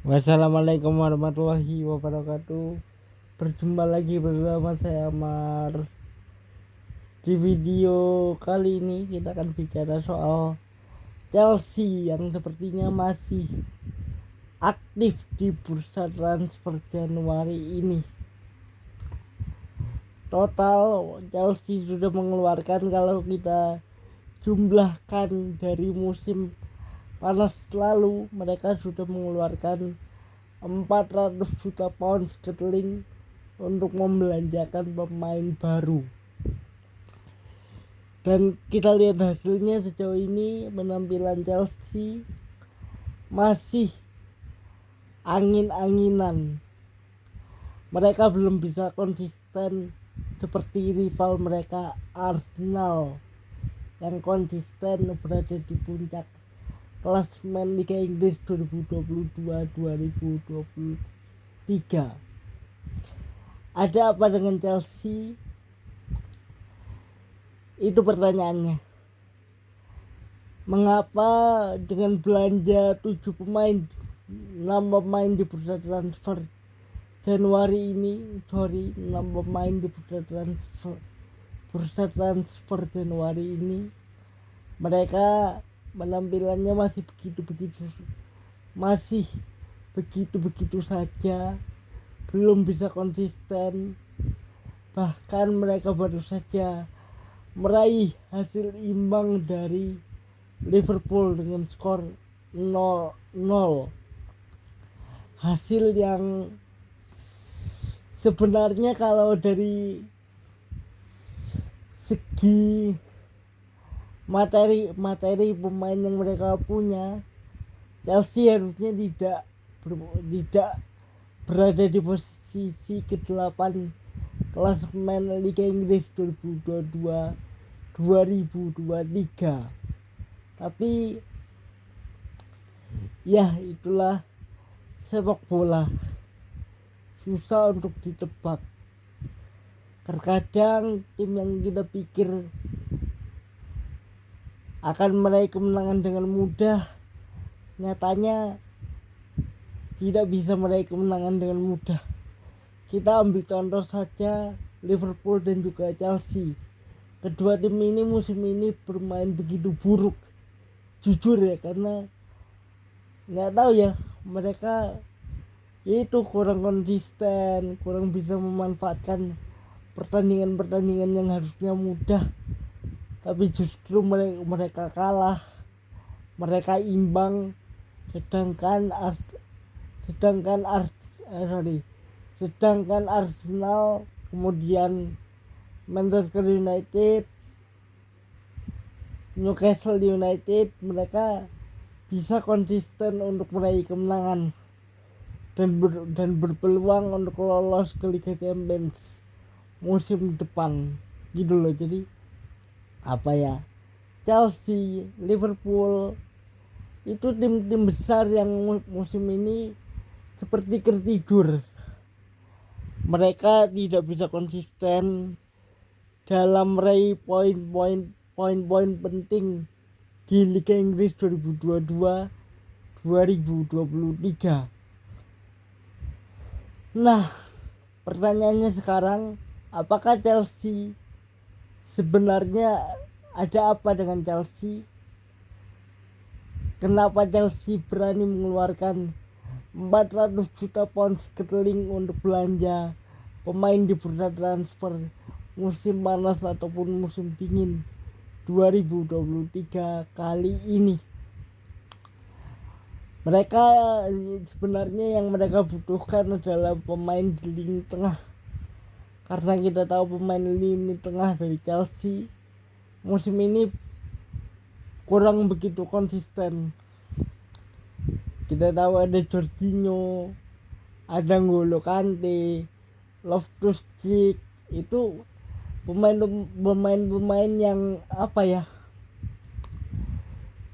Wassalamualaikum warahmatullahi wabarakatuh. Berjumpa lagi bersama saya Amar. Di video kali ini kita akan bicara soal Chelsea yang sepertinya masih aktif di bursa transfer Januari ini. Total Chelsea sudah mengeluarkan, kalau kita jumlahkan dari musim panas lalu, mereka sudah mengeluarkan 400 juta pound sterling untuk membelanjakan pemain baru. Dan kita lihat hasilnya sejauh ini, penampilan Chelsea masih angin-anginan. Mereka belum bisa konsisten seperti rival mereka Arsenal yang konsisten berada di puncak klasemen Liga Inggris 2022-2023. Ada apa dengan Chelsea? Itu pertanyaannya. Mengapa dengan belanja 6 pemain di bursa transfer Januari ini, 6 pemain di bursa transfer Januari ini, mereka penampilannya masih begitu saja, belum bisa konsisten. Bahkan mereka baru saja meraih hasil imbang dari Liverpool dengan skor 0-0. Hasil yang sebenarnya kalau dari segi materi pemain yang mereka punya, Chelsea harusnya tidak berada di posisi ke-8 klasemen Liga Inggris 2022-2023. Tapi ya itulah sepak bola, susah untuk ditebak. Terkadang tim yang kita pikir akan meraih kemenangan dengan mudah, nyatanya tidak bisa meraih kemenangan dengan mudah. Kita ambil contoh saja Liverpool dan juga Chelsea. Kedua tim ini musim ini bermain begitu buruk, jujur ya, karena nggak tahu ya, mereka itu kurang konsisten, kurang bisa memanfaatkan pertandingan yang harusnya mudah, tapi justru mereka kalah, mereka imbang. Sedangkan Arsenal, kemudian Manchester United, Newcastle United, mereka bisa konsisten untuk meraih kemenangan dan berpeluang untuk lolos ke Liga Champions musim depan gitu loh. Jadi apa ya, Chelsea, Liverpool itu tim-tim besar yang musim ini seperti tertidur. Mereka tidak bisa konsisten dalam meraih poin-poin penting di Liga Inggris 2022-2023. Nah, pertanyaannya sekarang, apakah Chelsea sebenarnya ada apa dengan Chelsea? Kenapa Chelsea berani mengeluarkan 400 juta pound sterling untuk belanja pemain di bursa transfer musim panas ataupun musim dingin 2023 kali ini? Mereka sebenarnya yang mereka butuhkan adalah pemain di lini tengah, karena kita tahu pemain lini tengah dari Chelsea musim ini kurang begitu konsisten. Kita tahu ada Jorginho, ada N'Golo Kante, Loftus-Cheek, itu pemain yang apa ya,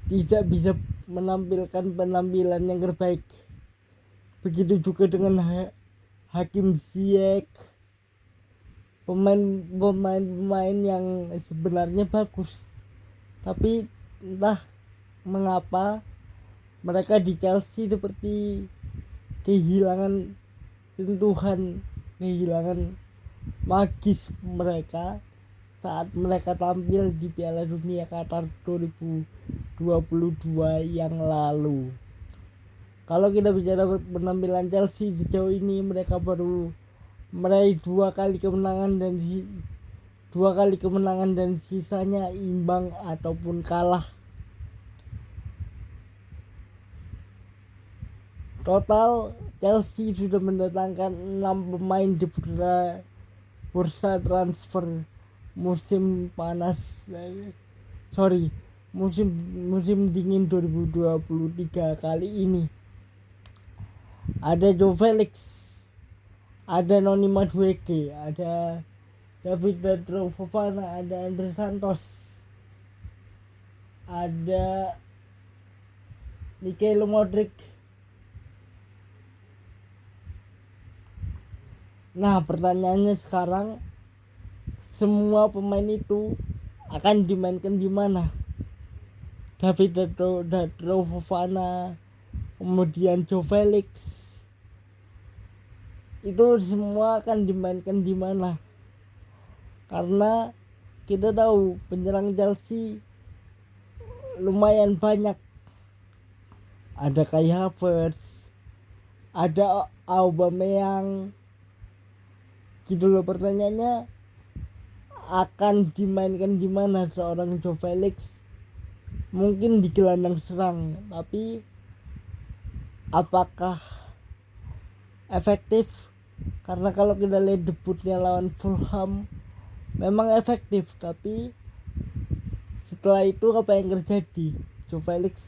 tidak bisa menampilkan penampilan yang terbaik. Begitu juga dengan Hakim Ziyech, pemain yang sebenarnya bagus, tapi entah mengapa mereka di Chelsea seperti kehilangan sentuhan, kehilangan magis mereka saat mereka tampil di Piala Dunia Qatar 2022 yang lalu. Kalau kita bicara penampilan Chelsea sejauh ini, mereka baru meraih dua kali kemenangan dan sisanya imbang ataupun kalah. Total Chelsea sudah mendatangkan 6 pemain di bursa transfer musim dingin 2023 kali ini. Ada Joe Felix, ada Noni Madueke, ada David Fofana, ada Andre Santos, ada Mikhail Modric. Nah, pertanyaannya sekarang, semua pemain itu akan dimainkan di mana? David Fofana, kemudian Joe Felix, itu semua akan dimainkan di mana? Karena kita tahu penyerang Chelsea lumayan banyak. Ada Kai Havertz, ada Aubameyang. Gitu loh, pertanyaannya akan dimainkan di mana seorang Joe Felix? Mungkin di gelandang serang, tapi apakah efektif? Karena kalau kita lihat debutnya lawan Fulham memang efektif, tapi setelah itu apa yang terjadi? Joe Felix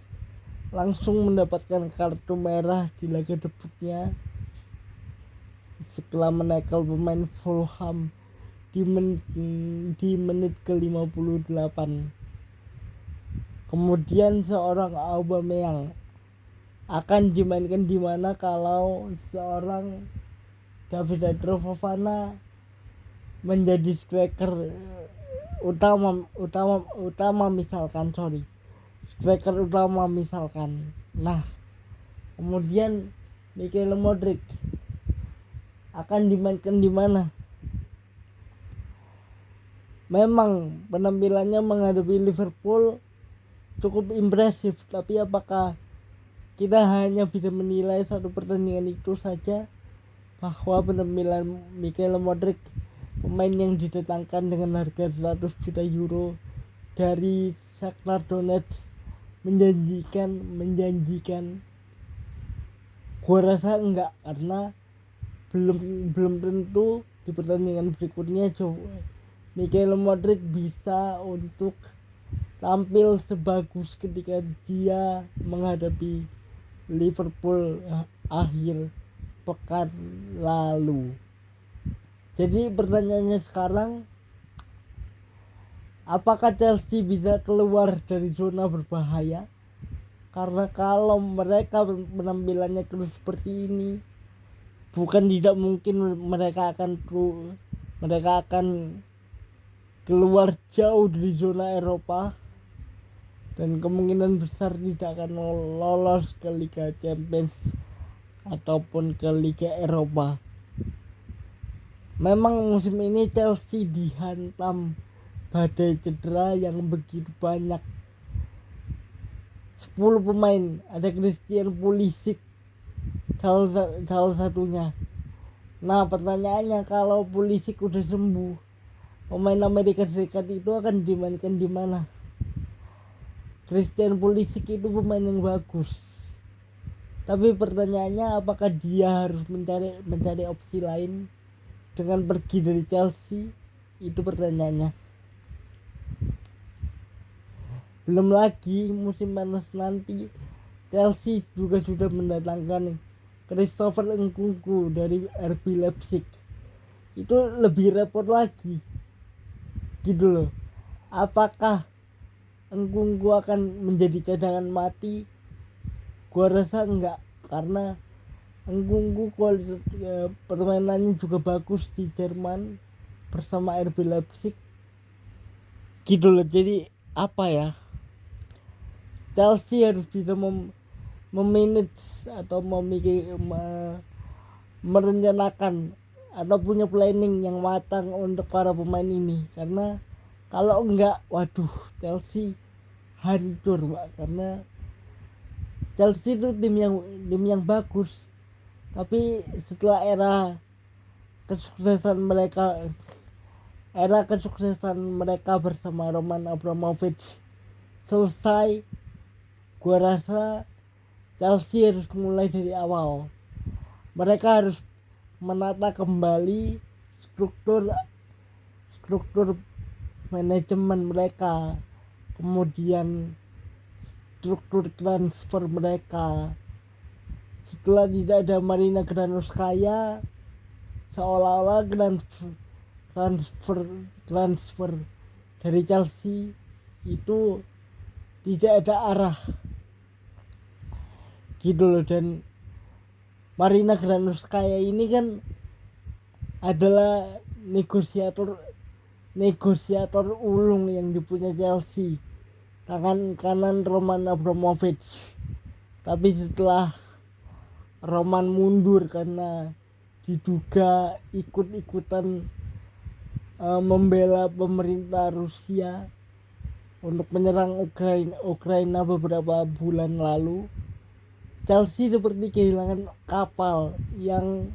langsung mendapatkan kartu merah di laga debutnya setelah menekel pemain Fulham di menit ke-58. Kemudian seorang Aubameyang akan dimainkan di mana kalau seorang David Fofana menjadi striker utama misalkan. Nah, kemudian Mikhail Modric akan dimainkan di mana? Memang penampilannya menghadapi Liverpool cukup impresif, tapi apakah kita hanya bisa menilai satu pertandingan itu saja bahwa penampilan Mikhail Modric, pemain yang didatangkan dengan harga 100 juta euro dari Shakhtar Donetsk, menjanjikan? Gua rasa enggak, karena belum tentu di pertandingan berikutnya Mikhail Modric bisa untuk tampil sebagus ketika dia menghadapi Liverpool akhir pekan lalu. Jadi pertanyaannya sekarang, apakah Chelsea bisa keluar dari zona berbahaya? Karena kalau mereka penampilannya terus seperti ini, bukan tidak mungkin mereka akan keluar jauh dari zona Eropa, dan kemungkinan besar tidak akan lolos ke Liga Champions ataupun ke Liga Eropa. Memang musim ini Chelsea dihantam badai cedera yang begitu banyak. 10 pemain, ada Christian Pulisic salah satunya. Nah, pertanyaannya, kalau Pulisic udah sembuh, pemain Amerika Serikat itu akan dimainkan di mana? Christian Pulisic itu pemain yang bagus, tapi pertanyaannya apakah dia harus mencari opsi lain dengan pergi dari Chelsea? Itu pertanyaannya. Belum lagi musim panas nanti, Chelsea juga sudah mendatangkan Christopher Nkunku dari RB Leipzig. Itu lebih repot lagi, gitu loh. Apakah Nkunku akan menjadi cadangan mati? Gua rasa enggak, karena Nkunku kualitas permainannya juga bagus di Jerman bersama RB Leipzig, gitu loh. Jadi apa ya, Chelsea harus bisa memanage atau merencanakan atau punya planning yang matang untuk para pemain ini, karena kalau enggak, waduh, Chelsea hancur Pak. Karena Chelsea itu tim yang bagus, tapi setelah kesuksesan mereka bersama Roman Abramovich selesai, gua rasa Chelsea harus mulai dari awal. Mereka harus menata kembali struktur manajemen mereka, kemudian struktur transfer mereka. Setelah tidak ada Marina Granovskaya, seolah-olah transfer dari Chelsea itu tidak ada arah gitu loh. Dan Marina Granovskaya ini kan adalah negosiator ulung yang dipunya Chelsea, tangan kanan Roman Abramovich. Tapi setelah Roman mundur karena diduga ikut-ikutan membela pemerintah Rusia untuk menyerang Ukraina beberapa bulan lalu, Chelsea seperti kehilangan kapal yang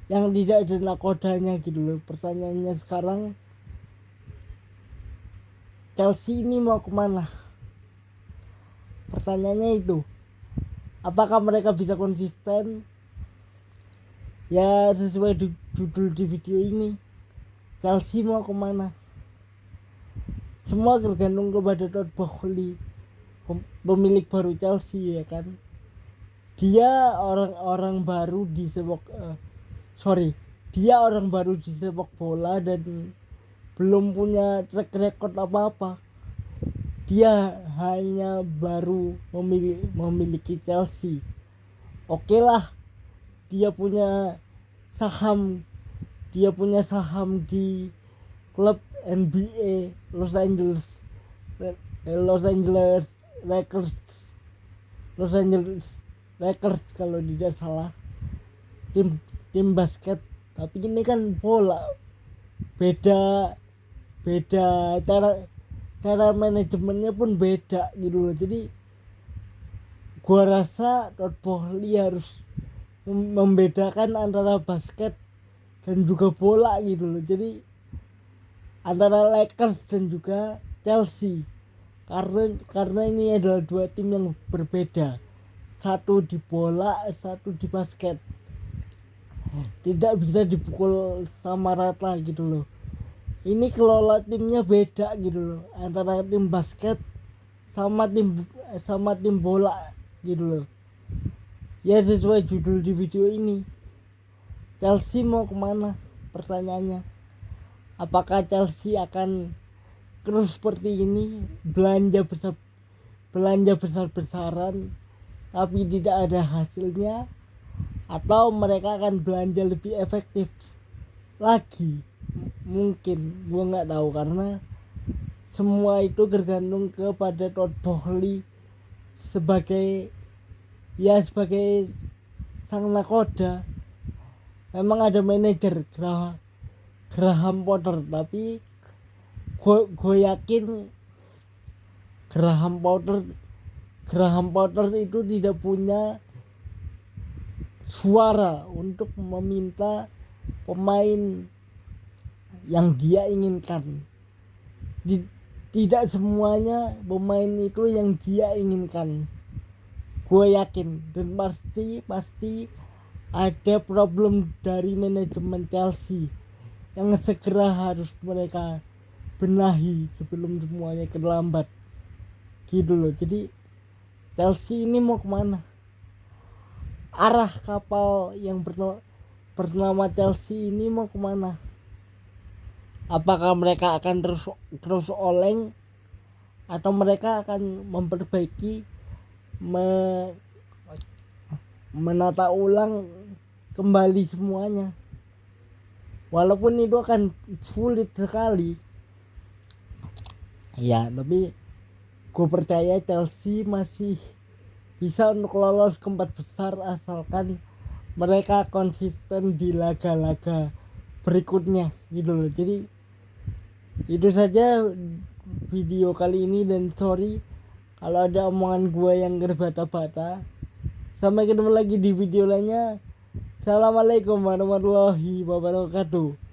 tidak ada nakodanya gitu loh. Pertanyaannya sekarang, Chelsea ini mau kemana? Pertanyaannya itu, apakah mereka bisa konsisten? Ya sesuai judul di video ini, Chelsea mau kemana? Semua tergantung kepada Todd Boehly, pemilik baru Chelsea, ya kan. Dia orang baru di sepak bola dan belum punya track record apa-apa. Dia hanya baru memiliki Chelsea. Oke lah, dia punya saham di klub NBA Los Angeles Lakers kalau tidak salah, tim basket. Tapi ini kan bola, beda cara manajemennya pun beda gitu loh. Jadi gua rasa Todd Boehly harus membedakan antara basket dan juga bola gitu loh. Jadi antara Lakers dan juga Chelsea, karena ini adalah dua tim yang berbeda, satu di bola, satu di basket. Tidak bisa dipukul sama rata gitu loh. Ini kelola timnya beda gitu loh, antara tim basket sama tim bola gitu loh. Ya sesuai judul di video ini, Chelsea mau kemana? Pertanyaannya, apakah Chelsea akan terus seperti ini, belanja besar-besaran tapi tidak ada hasilnya, atau mereka akan belanja lebih efektif lagi? Mungkin, gua nggak tahu, karena semua itu tergantung kepada Todd Boehly sebagai sang nakoda. Memang ada manajer Graham Potter, tapi gue yakin Graham Potter itu tidak punya suara untuk meminta pemain yang dia inginkan. Tidak semuanya pemain itu yang dia inginkan, gue yakin. Dan pasti ada problem dari manajemen Chelsea yang segera harus mereka benahi sebelum semuanya terlambat gitu loh. Jadi Chelsea ini mau kemana? Arah kapal yang bernama Chelsea ini mau kemana? Apakah mereka akan terus oleng, atau mereka akan memperbaiki, menata ulang kembali semuanya? Walaupun itu akan sulit sekali ya, tapi gue percaya Chelsea masih bisa untuk lolos ke 4 besar asalkan mereka konsisten di laga-laga berikutnya gitu loh. Jadi itu saja video kali ini, dan sorry kalau ada omongan gue yang berbata-bata. Sampai ketemu lagi di video lainnya. Assalamualaikum warahmatullahi wabarakatuh.